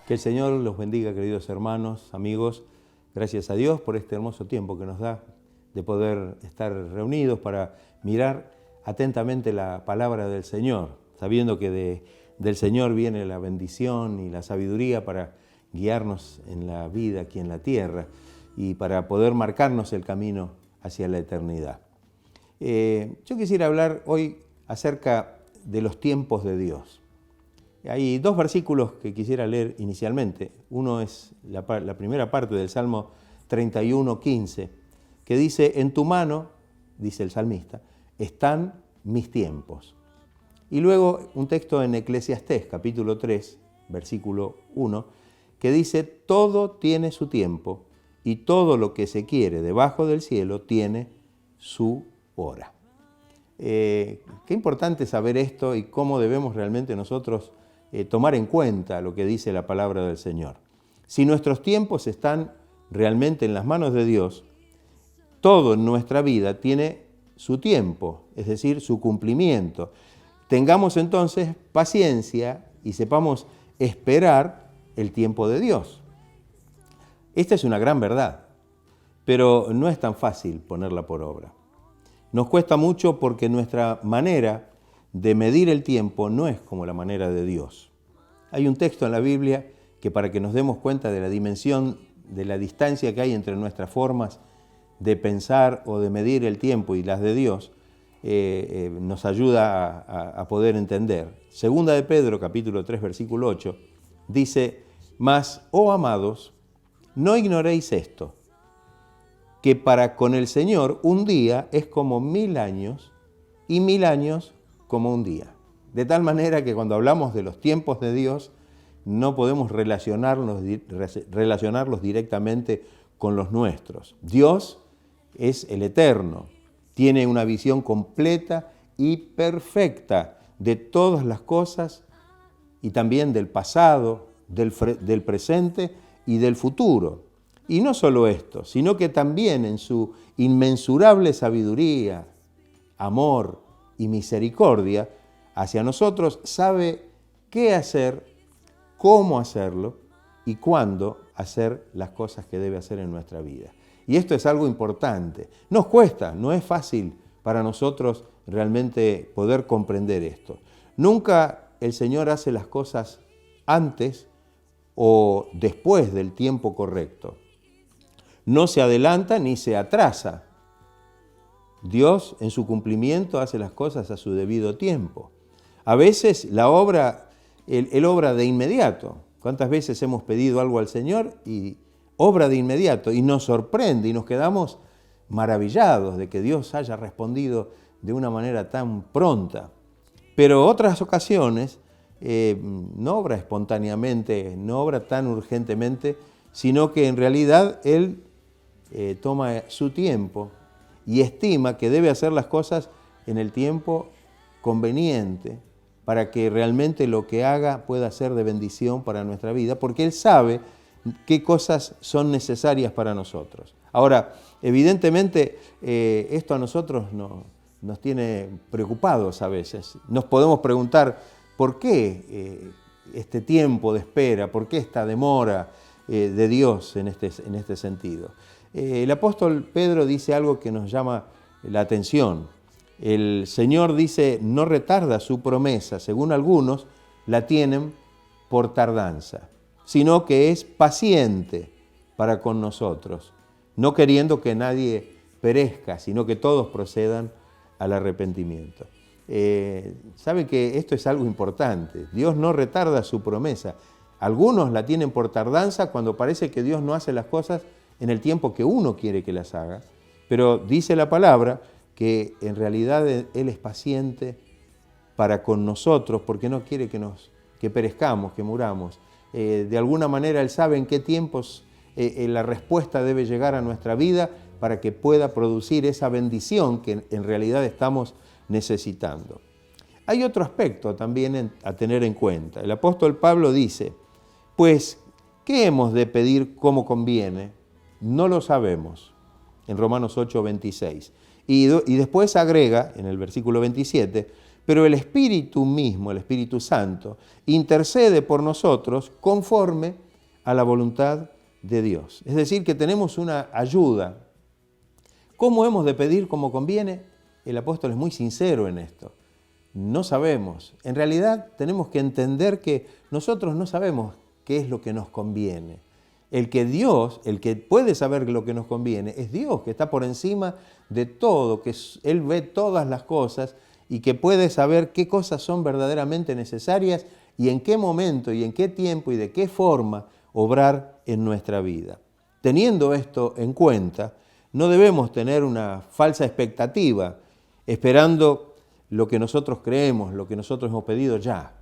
Que el Señor los bendiga, queridos hermanos, amigos. Gracias a Dios por este hermoso tiempo que nos da de poder estar reunidos para mirar atentamente la palabra del Señor, sabiendo que del Señor viene la bendición y la sabiduría para guiarnos en la vida aquí en la tierra y para poder marcarnos el camino hacia la eternidad. Yo quisiera hablar hoy acerca de los tiempos de Dios. Hay dos versículos que quisiera leer inicialmente. Uno es la primera parte del Salmo 31:15, que dice: en tu mano, dice el salmista, están mis tiempos. Y luego un texto en Eclesiastés, capítulo 3, versículo 1, que dice: todo tiene su tiempo y todo lo que se quiere debajo del cielo tiene su hora. Qué importante saber esto y cómo debemos realmente nosotros tomar en cuenta lo que dice la palabra del Señor. Si nuestros tiempos están realmente en las manos de Dios, todo en nuestra vida tiene su tiempo, es decir, su cumplimiento. Tengamos entonces paciencia y sepamos esperar el tiempo de Dios. Esta es una gran verdad, pero no es tan fácil ponerla por obra. Nos cuesta mucho porque nuestra manera de medir el tiempo no es como la manera de Dios. Hay un texto en la Biblia que, para que nos demos cuenta de la dimensión, de la distancia que hay entre nuestras formas de pensar o de medir el tiempo y las de Dios, nos ayuda a poder entender. Segunda de Pedro, capítulo 3, versículo 8, dice: mas, oh amados, no ignoréis esto, que para con el Señor un día es como 1000 años y 1000 años como un día. De tal manera que cuando hablamos de los tiempos de Dios, no podemos relacionarlos directamente con los nuestros. Dios es el eterno, tiene una visión completa y perfecta de todas las cosas y también del pasado, del presente y del futuro. Y no solo esto, sino que también en su inmensurable sabiduría, amor y misericordia hacia nosotros, sabe qué hacer, cómo hacerlo y cuándo hacer las cosas que debe hacer en nuestra vida. Y esto es algo importante. Nos cuesta, no es fácil para nosotros realmente poder comprender esto. Nunca el Señor hace las cosas antes o después del tiempo correcto. No se adelanta ni se atrasa. Dios en su cumplimiento hace las cosas a su debido tiempo. A veces la obra, Él obra de inmediato. ¿Cuántas veces hemos pedido algo al Señor y obra de inmediato? Y nos sorprende y nos quedamos maravillados de que Dios haya respondido de una manera tan pronta. Pero otras ocasiones no obra espontáneamente, no obra tan urgentemente, sino que en realidad Él toma su tiempo y estima que debe hacer las cosas en el tiempo conveniente para que realmente lo que haga pueda ser de bendición para nuestra vida, porque Él sabe qué cosas son necesarias para nosotros. Ahora, evidentemente, esto a nosotros nos tiene preocupados a veces. Nos podemos preguntar, ¿por qué este tiempo de espera? ¿Por qué esta demora de Dios en este sentido? El apóstol Pedro dice algo que nos llama la atención. El Señor dice: no retarda su promesa, según algunos la tienen por tardanza, sino que es paciente para con nosotros, no queriendo que nadie perezca, sino que todos procedan al arrepentimiento. Sabe que esto es algo importante. Dios no retarda su promesa. Algunos la tienen por tardanza cuando parece que Dios no hace las cosas en el tiempo que uno quiere que las haga, pero dice la palabra que en realidad Él es paciente para con nosotros porque no quiere que perezcamos, que muramos. De alguna manera Él sabe en qué tiempos la respuesta debe llegar a nuestra vida para que pueda producir esa bendición que en realidad estamos necesitando. Hay otro aspecto también a tener en cuenta. El apóstol Pablo dice: pues, ¿qué hemos de pedir como conviene? No lo sabemos, en Romanos 8:26. Y después agrega, en el versículo 27, pero el Espíritu mismo, el Espíritu Santo, intercede por nosotros conforme a la voluntad de Dios. Es decir, que tenemos una ayuda. ¿Cómo hemos de pedir como conviene? El apóstol es muy sincero en esto. No sabemos. En realidad tenemos que entender que nosotros no sabemos qué es lo que nos conviene. El que Dios, el que puede saber lo que nos conviene, es Dios, que está por encima de todo, que Él ve todas las cosas y que puede saber qué cosas son verdaderamente necesarias y en qué momento y en qué tiempo y de qué forma obrar en nuestra vida. Teniendo esto en cuenta, no debemos tener una falsa expectativa, esperando lo que nosotros creemos, lo que nosotros hemos pedido ya.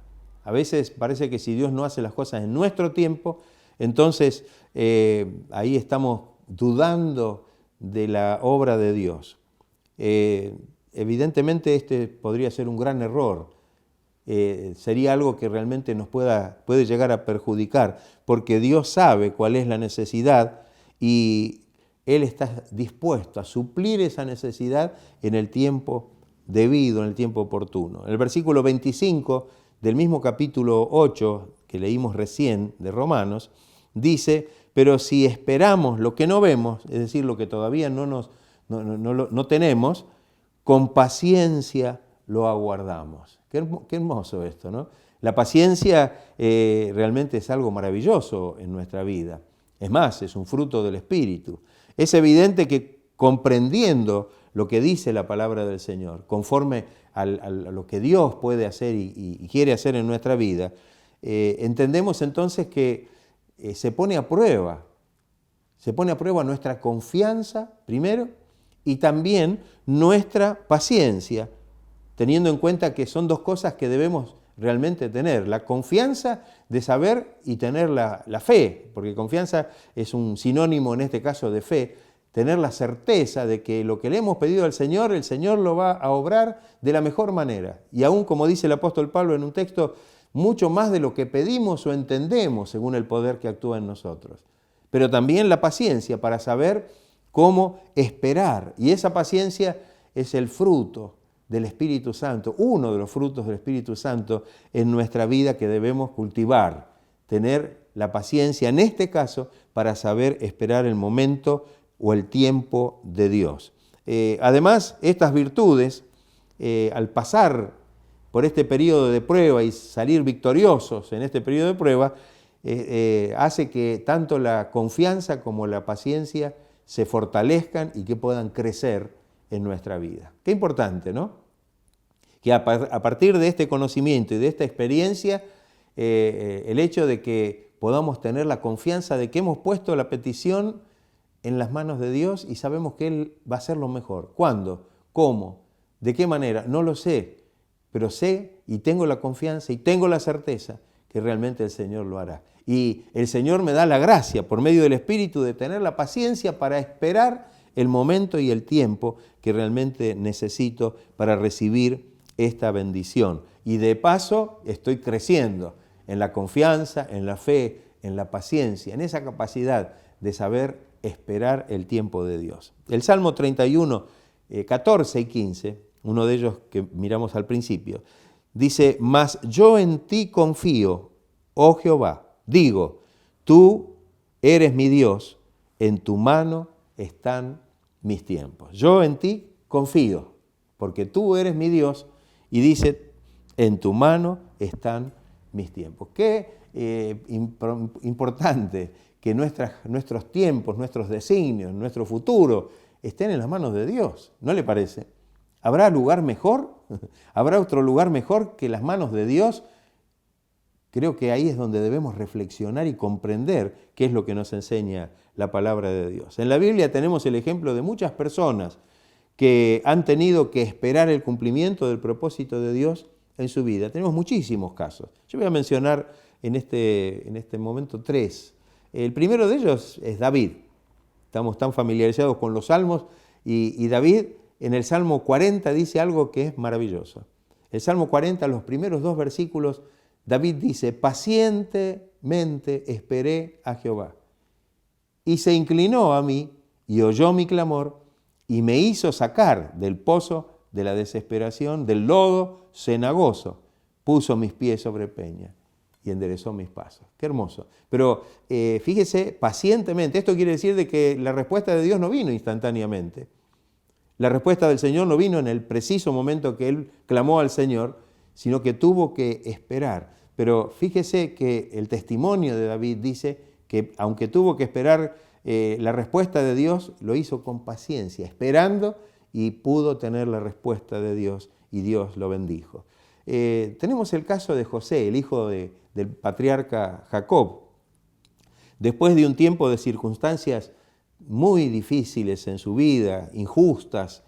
A veces parece que si Dios no hace las cosas en nuestro tiempo, entonces ahí estamos dudando de la obra de Dios. Evidentemente este podría ser un gran error. Sería algo que realmente nos puede llegar a perjudicar, porque Dios sabe cuál es la necesidad y Él está dispuesto a suplir esa necesidad en el tiempo debido, en el tiempo oportuno. En el versículo 25 del mismo capítulo 8 que leímos recién de Romanos, dice, pero si esperamos lo que no vemos, es decir, lo que todavía no tenemos, con paciencia lo aguardamos. Qué hermoso esto, ¿no? La paciencia realmente es algo maravilloso en nuestra vida. Es más, es un fruto del Espíritu. Es evidente que comprendiendo lo que dice la palabra del Señor, conforme a lo que Dios puede hacer y quiere hacer en nuestra vida, entendemos entonces que se pone a prueba nuestra confianza, primero, y también nuestra paciencia, teniendo en cuenta que son dos cosas que debemos realmente tener. La confianza de saber y tener la fe, porque confianza es un sinónimo en este caso de fe, tener la certeza de que lo que le hemos pedido al Señor, el Señor lo va a obrar de la mejor manera. Y aún, como dice el apóstol Pablo en un texto, mucho más de lo que pedimos o entendemos según el poder que actúa en nosotros. Pero también la paciencia para saber cómo esperar. Y esa paciencia es el fruto del Espíritu Santo, uno de los frutos del Espíritu Santo en nuestra vida que debemos cultivar. Tener la paciencia, en este caso, para saber esperar el momento o el tiempo de Dios. Además, estas virtudes, al pasar por este periodo de prueba y salir victoriosos en este periodo de prueba, hace que tanto la confianza como la paciencia se fortalezcan y que puedan crecer en nuestra vida. Qué importante, ¿no? Que a partir de este conocimiento y de esta experiencia, el hecho de que podamos tener la confianza de que hemos puesto la petición en las manos de Dios y sabemos que Él va a hacer lo mejor. ¿Cuándo? ¿Cómo? ¿De qué manera? No lo sé, pero sé y tengo la confianza y tengo la certeza que realmente el Señor lo hará. Y el Señor me da la gracia por medio del Espíritu de tener la paciencia para esperar el momento y el tiempo que realmente necesito para recibir esta bendición. Y de paso estoy creciendo en la confianza, en la fe, en la paciencia, en esa capacidad de saber esperar el tiempo de Dios. El Salmo 31, 14 y 15, uno de ellos que miramos al principio, dice, mas yo en ti confío, oh Jehová, digo, tú eres mi Dios, en tu mano están mis tiempos. Yo en ti confío, porque tú eres mi Dios, y dice, en tu mano están mis tiempos. Qué importante que nuestros tiempos, nuestros designios, nuestro futuro estén en las manos de Dios, ¿no le parece? ¿Habrá lugar mejor? ¿Habrá otro lugar mejor que las manos de Dios? Creo que ahí es donde debemos reflexionar y comprender qué es lo que nos enseña la palabra de Dios. En la Biblia tenemos el ejemplo de muchas personas que han tenido que esperar el cumplimiento del propósito de Dios en su vida. Tenemos muchísimos casos. Yo voy a mencionar en este momento 3. El primero de ellos es David. Estamos tan familiarizados con los salmos y David en el Salmo 40 dice algo que es maravilloso. El Salmo 40, los primeros 2 versículos, David dice, pacientemente esperé a Jehová y se inclinó a mí y oyó mi clamor y me hizo sacar del pozo de la desesperación, del lodo cenagoso, puso mis pies sobre peña y enderezó mis pasos. Qué hermoso. Pero fíjese, pacientemente, esto quiere decir de que la respuesta de Dios no vino instantáneamente. La respuesta del Señor no vino en el preciso momento que él clamó al Señor, sino que tuvo que esperar. Pero fíjese que el testimonio de David dice que aunque tuvo que esperar la respuesta de Dios, lo hizo con paciencia, esperando, y pudo tener la respuesta de Dios y Dios lo bendijo. Tenemos el caso de José, el hijo del patriarca Jacob. Después de un tiempo de circunstancias muy difíciles en su vida, injustas,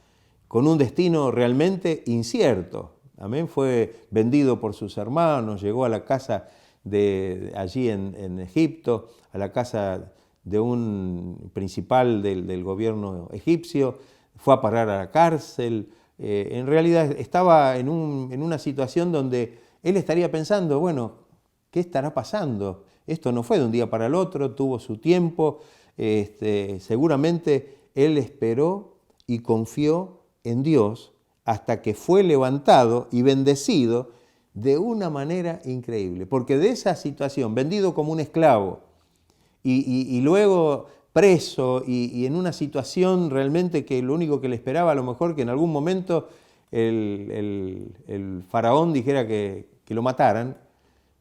con un destino realmente incierto. Amén. Fue vendido por sus hermanos, llegó a la casa de allí en Egipto, a la casa de un principal del gobierno egipcio, fue a parar a la cárcel. En realidad estaba en una situación donde él estaría pensando, bueno, ¿qué estará pasando? Esto no fue de un día para el otro, tuvo su tiempo. Seguramente él esperó y confió en Dios hasta que fue levantado y bendecido de una manera increíble. Porque de esa situación, vendido como un esclavo y luego preso y en una situación realmente que lo único que le esperaba a lo mejor que en algún momento el faraón dijera que lo mataran.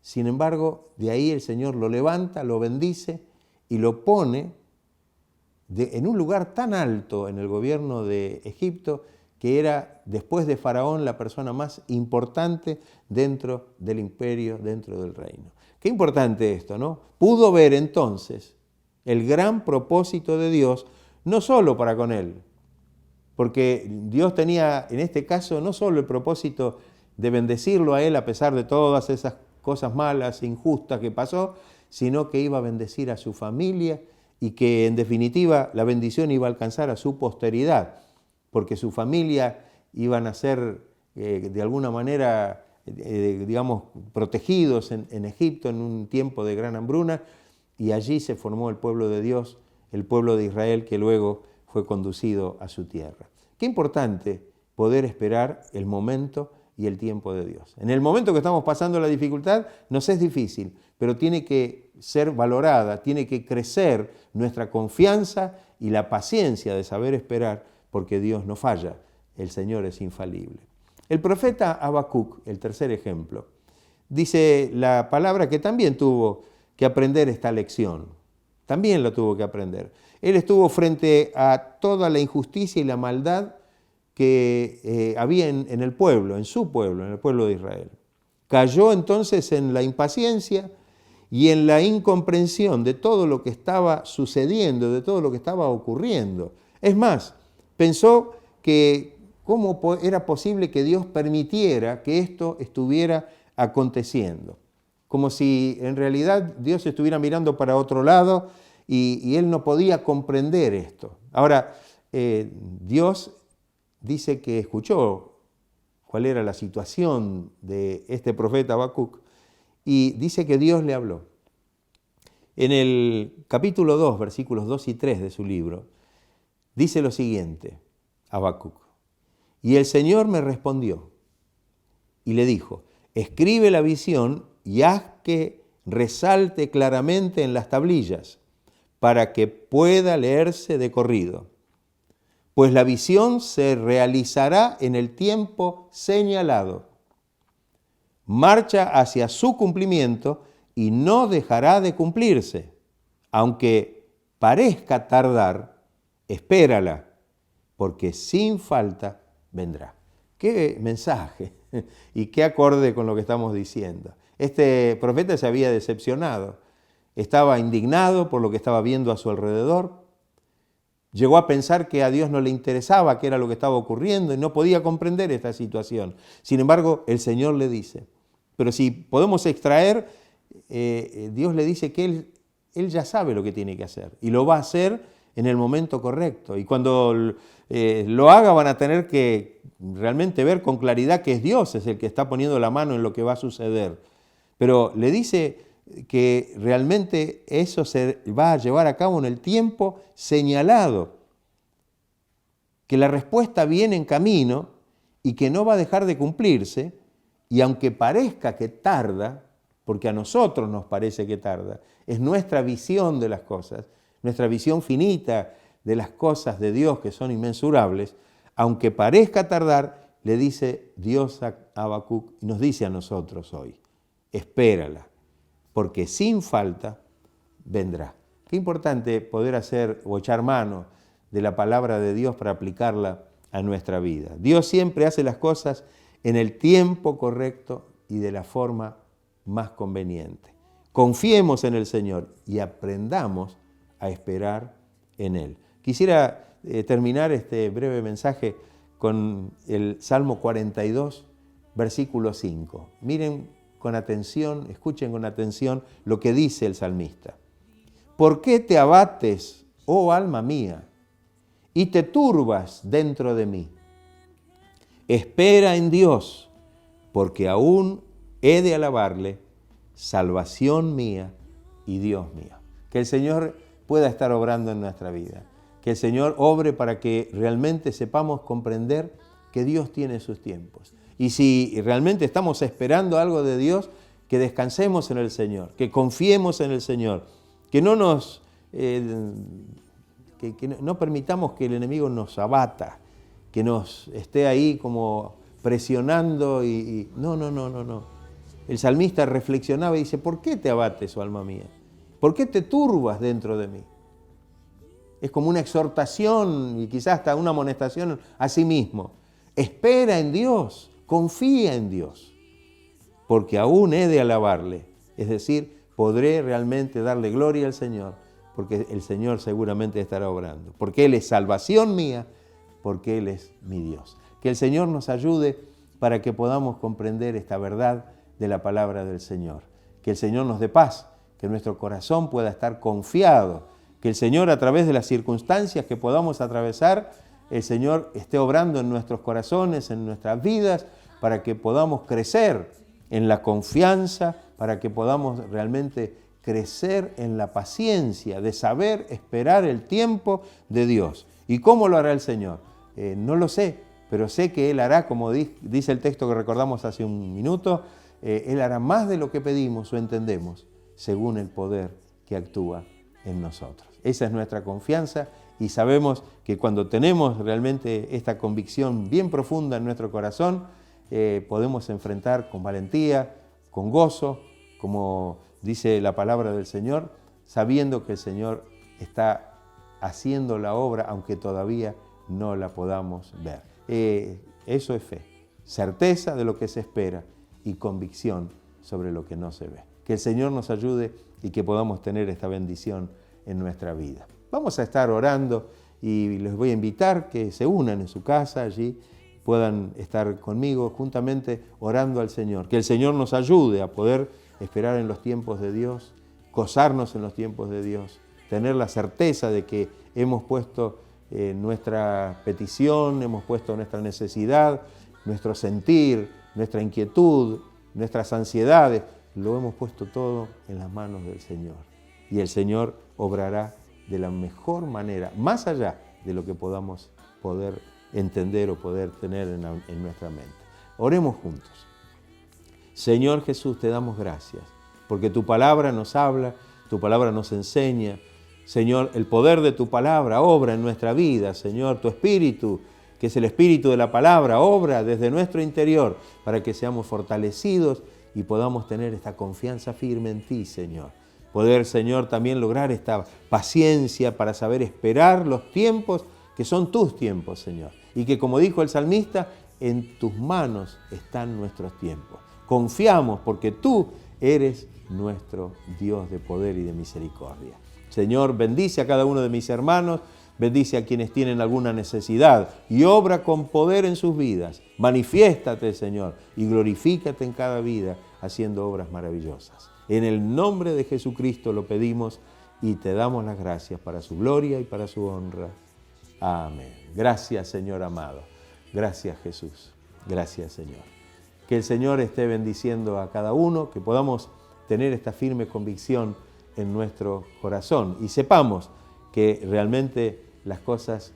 Sin embargo, de ahí el Señor lo levanta, lo bendice y lo pone en un lugar tan alto en el gobierno de Egipto que era, después de Faraón, la persona más importante dentro del imperio, dentro del reino. Qué importante esto, ¿no? Pudo ver entonces el gran propósito de Dios, no solo para con él, porque Dios tenía en este caso no solo el propósito de bendecirlo a él a pesar de todas esas cosas malas, injustas que pasó, sino que iba a bendecir a su familia y que en definitiva la bendición iba a alcanzar a su posteridad, porque su familia iban a ser de alguna manera, digamos, protegidos en Egipto en un tiempo de gran hambruna, y allí se formó el pueblo de Dios, el pueblo de Israel, que luego fue conducido a su tierra. Qué importante poder esperar el momento y el tiempo de Dios. En el momento que estamos pasando la dificultad, nos es difícil, pero tiene que ser valorada, tiene que crecer nuestra confianza y la paciencia de saber esperar, porque Dios no falla, el Señor es infalible. El profeta Habacuc, el tercer ejemplo, dice la palabra que también tuvo que aprender esta lección, también lo tuvo que aprender. Él estuvo frente a toda la injusticia y la maldad que había en el pueblo, en su pueblo, en el pueblo de Israel. Cayó entonces en la impaciencia y en la incomprensión de todo lo que estaba sucediendo, de todo lo que estaba ocurriendo. Es más, pensó que cómo era posible que Dios permitiera que esto estuviera aconteciendo. Como si en realidad Dios estuviera mirando para otro lado y él no podía comprender esto. Ahora, Dios dice que escuchó cuál era la situación de este profeta Habacuc y dice que Dios le habló. En el capítulo 2, versículos 2 y 3 de su libro, dice lo siguiente, Habacuc: y el Señor me respondió y le dijo, escribe la visión y haz que resalte claramente en las tablillas, para que pueda leerse de corrido. Pues la visión se realizará en el tiempo señalado. Marcha hacia su cumplimiento y no dejará de cumplirse. Aunque parezca tardar, espérala, porque sin falta vendrá. Qué mensaje y qué acorde con lo que estamos diciendo. Este profeta se había decepcionado, estaba indignado por lo que estaba viendo a su alrededor, llegó a pensar que a Dios no le interesaba qué era lo que estaba ocurriendo y no podía comprender esta situación. Sin embargo, el Señor le dice, pero si podemos extraer, Dios le dice que Él ya sabe lo que tiene que hacer y lo va a hacer en el momento correcto. Y cuando lo haga van a tener que realmente ver con claridad que es Dios, es el que está poniendo la mano en lo que va a suceder. Pero le dice que realmente eso se va a llevar a cabo en el tiempo señalado, que la respuesta viene en camino y que no va a dejar de cumplirse, y aunque parezca que tarda, porque a nosotros nos parece que tarda, es nuestra visión de las cosas, nuestra visión finita de las cosas de Dios que son inmensurables, aunque parezca tardar, le dice Dios a Habacuc y nos dice a nosotros hoy, espérala, porque sin falta vendrá. Qué importante poder hacer o echar mano de la palabra de Dios para aplicarla a nuestra vida. Dios siempre hace las cosas en el tiempo correcto y de la forma más conveniente. Confiemos en el Señor y aprendamos a esperar en Él. Quisiera terminar este breve mensaje con el Salmo 42, versículo 5. Miren con atención, escuchen con atención lo que dice el salmista. ¿Por qué te abates, oh alma mía, y te turbas dentro de mí? Espera en Dios, porque aún he de alabarle, salvación mía y Dios mío. Que el Señor pueda estar obrando en nuestra vida. Que el Señor obre para que realmente sepamos comprender que Dios tiene sus tiempos. Y si realmente estamos esperando algo de Dios, que descansemos en el Señor, que confiemos en el Señor, que no no permitamos que el enemigo nos abata, que nos esté ahí como presionando no. El salmista reflexionaba y dice, ¿por qué te abates, oh alma mía? ¿Por qué te turbas dentro de mí? Es como una exhortación y quizás hasta una amonestación a sí mismo. Espera en Dios, confía en Dios, porque aún he de alabarle. Es decir, podré realmente darle gloria al Señor, porque el Señor seguramente estará obrando. Porque Él es salvación mía, porque Él es mi Dios. Que el Señor nos ayude para que podamos comprender esta verdad de la palabra del Señor. Que el Señor nos dé paz, que nuestro corazón pueda estar confiado, que el Señor a través de las circunstancias que podamos atravesar, el Señor esté obrando en nuestros corazones, en nuestras vidas, para que podamos crecer en la confianza, para que podamos realmente crecer en la paciencia de saber esperar el tiempo de Dios. ¿Y cómo lo hará el Señor? No lo sé, pero sé que Él hará, como dice el texto que recordamos hace un minuto, Él hará más de lo que pedimos o entendemos, según el poder que actúa en nosotros. Esa es nuestra confianza y sabemos que cuando tenemos realmente esta convicción bien profunda en nuestro corazón, podemos enfrentar con valentía, con gozo, como dice la palabra del Señor, sabiendo que el Señor está haciendo la obra, aunque todavía no la podamos ver. Eso es fe, certeza de lo que se espera y convicción sobre lo que no se ve. Que el Señor nos ayude y que podamos tener esta bendición en nuestra vida. Vamos a estar orando y les voy a invitar que se unan en su casa allí, puedan estar conmigo juntamente orando al Señor. Que el Señor nos ayude a poder esperar en los tiempos de Dios, gozarnos en los tiempos de Dios, tener la certeza de que hemos puesto nuestra petición, hemos puesto nuestra necesidad, nuestro sentir, nuestra inquietud, nuestras ansiedades, lo hemos puesto todo en las manos del Señor. Y el Señor obrará de la mejor manera, más allá de lo que podamos poder entender o poder tener en nuestra mente. Oremos juntos. Señor Jesús, te damos gracias, porque tu palabra nos habla, tu palabra nos enseña. Señor, el poder de tu palabra obra en nuestra vida. Señor, tu espíritu, que es el espíritu de la palabra, obra desde nuestro interior para que seamos fortalecidos y podamos tener esta confianza firme en ti, Señor. Poder, Señor, también lograr esta paciencia para saber esperar los tiempos que son tus tiempos, Señor. Y que, como dijo el salmista, en tus manos están nuestros tiempos. Confiamos porque tú eres nuestro Dios de poder y de misericordia. Señor, bendice a cada uno de mis hermanos, bendice a quienes tienen alguna necesidad y obra con poder en sus vidas. Manifiéstate, Señor, y glorifícate en cada vida haciendo obras maravillosas. En el nombre de Jesucristo lo pedimos y te damos las gracias para su gloria y para su honra. Amén. Gracias, Señor amado. Gracias, Jesús. Gracias, Señor. Que el Señor esté bendiciendo a cada uno, que podamos tener esta firme convicción en nuestro corazón y sepamos que realmente las cosas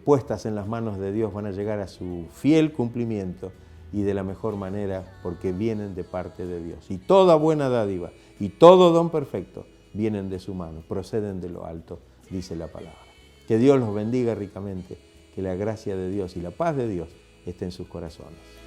puestas en las manos de Dios van a llegar a su fiel cumplimiento y de la mejor manera porque vienen de parte de Dios. Y toda buena dádiva y todo don perfecto vienen de su mano, proceden de lo alto, dice la palabra. Que Dios los bendiga ricamente, que la gracia de Dios y la paz de Dios esté en sus corazones.